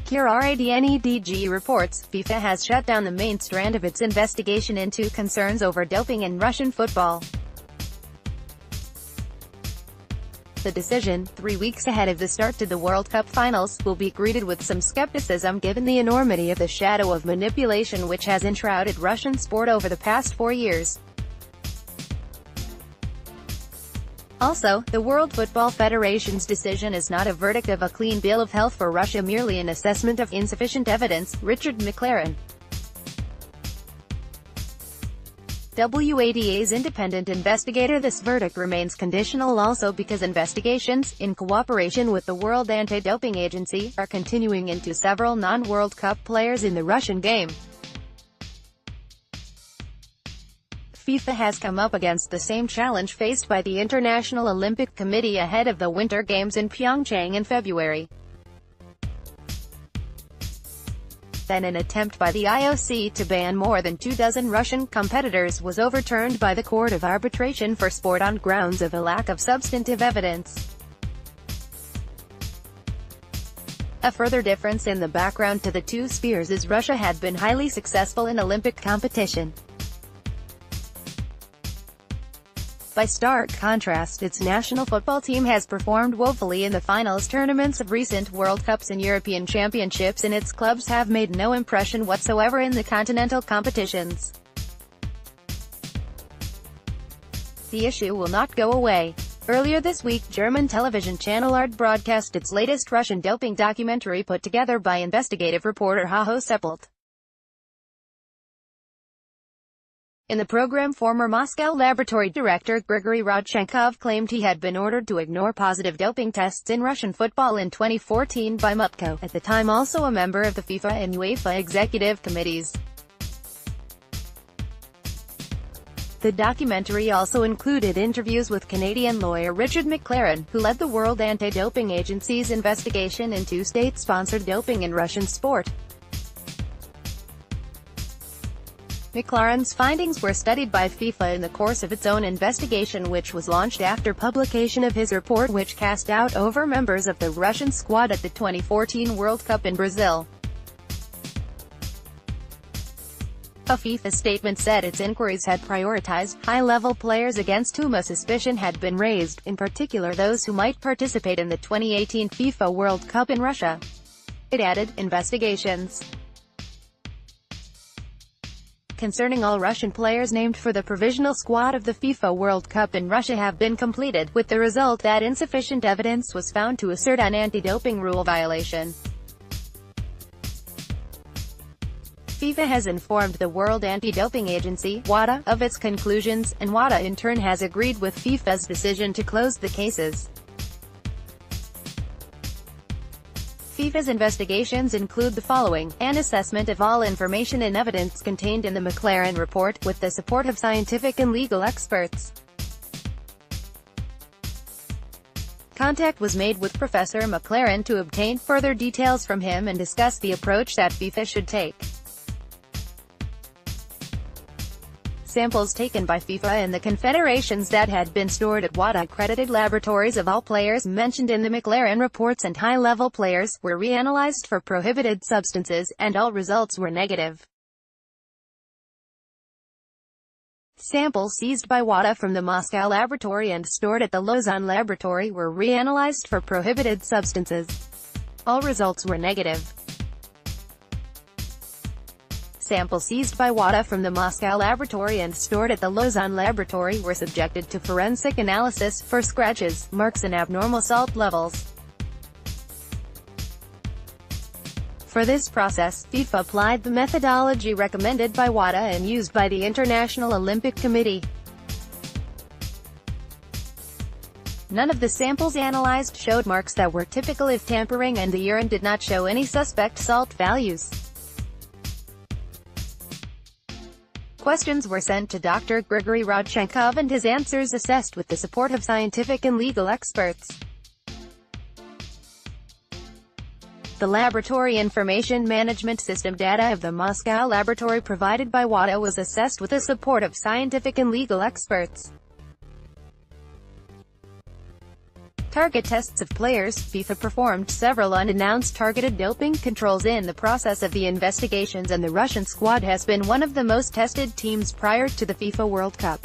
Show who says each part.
Speaker 1: KEIR RADNEDGE reports, FIFA has shut down the main strand of its investigation into concerns over doping in Russian football. The decision, 3 weeks ahead of the start to the World Cup finals, will be greeted with some skepticism given the enormity of the shadow of manipulation which has enshrouded Russian sport over the past 4 years. Also, the World Football Federation's decision is not a verdict of a clean bill of health for Russia, merely an assessment of insufficient evidence. Richard McLaren, WADA's independent investigator. This verdict remains conditional also because investigations, in cooperation with the World Anti-Doping Agency, are continuing into several non-World Cup players in the Russian game. FIFA has come up against the same challenge faced by the International Olympic Committee ahead of the Winter Games in Pyeongchang in February. Then an attempt by the IOC to ban more than 24 Russian competitors was overturned by the Court of Arbitration for Sport on grounds of a lack of substantive evidence. A further difference in the background to the two spheres is Russia had been highly successful in Olympic competition. By stark contrast, its national football team has performed woefully in the finals tournaments of recent World Cups and European Championships, and its clubs have made no impression whatsoever in the continental competitions. The issue will not go away. Earlier this week, German television channel ARD broadcast its latest Russian doping documentary put together by investigative reporter Hajo Seppelt. In the program, former Moscow laboratory director Grigory Rodchenkov claimed he had been ordered to ignore positive doping tests in Russian football in 2014 by Mutko, at the time also a member of the FIFA and UEFA executive committees. The documentary also included interviews with Canadian lawyer Richard McLaren, who led the World Anti-Doping Agency's investigation into state-sponsored doping in Russian sport. McLaren's findings were studied by FIFA in the course of its own investigation, which was launched after publication of his report, which cast doubt over members of the Russian squad at the 2014 World Cup in Brazil. A FIFA statement said its inquiries had prioritized high-level players against whom a suspicion had been raised, in particular those who might participate in the 2018 FIFA World Cup in Russia. It added, investigations concerning all Russian players named for the provisional squad of the FIFA World Cup in Russia have been completed, with the result that insufficient evidence was found to assert an anti-doping rule violation. FIFA has informed the World Anti-Doping Agency, WADA, of its conclusions, and WADA in turn has agreed with FIFA's decision to close the cases. FIFA's investigations include the following: an assessment of all information and evidence contained in the McLaren report, with the support of scientific and legal experts. Contact was made with Professor McLaren to obtain further details from him and discuss the approach that FIFA should take. Samples taken by FIFA and the confederations that had been stored at WADA-accredited laboratories of all players mentioned in the McLaren reports and high-level players were reanalyzed for prohibited substances, and all results were negative. Samples seized by WADA from the Moscow laboratory and stored at the Lausanne laboratory were reanalyzed for prohibited substances. All results were negative. Samples seized by WADA from the Moscow laboratory and stored at the Lausanne laboratory were subjected to forensic analysis for scratches, marks and abnormal salt levels. For this process, FIFA applied the methodology recommended by WADA and used by the International Olympic Committee. None of the samples analyzed showed marks that were typical of tampering, and the urine did not show any suspect salt values. Questions were sent to Dr. Grigory Rodchenkov and his answers assessed with the support of scientific and legal experts. The laboratory information management system data of the Moscow laboratory provided by WADA was assessed with the support of scientific and legal experts. Target tests of players. FIFA performed several unannounced targeted doping controls in the process of the investigations, and the Russian squad has been one of the most tested teams prior to the FIFA World Cup.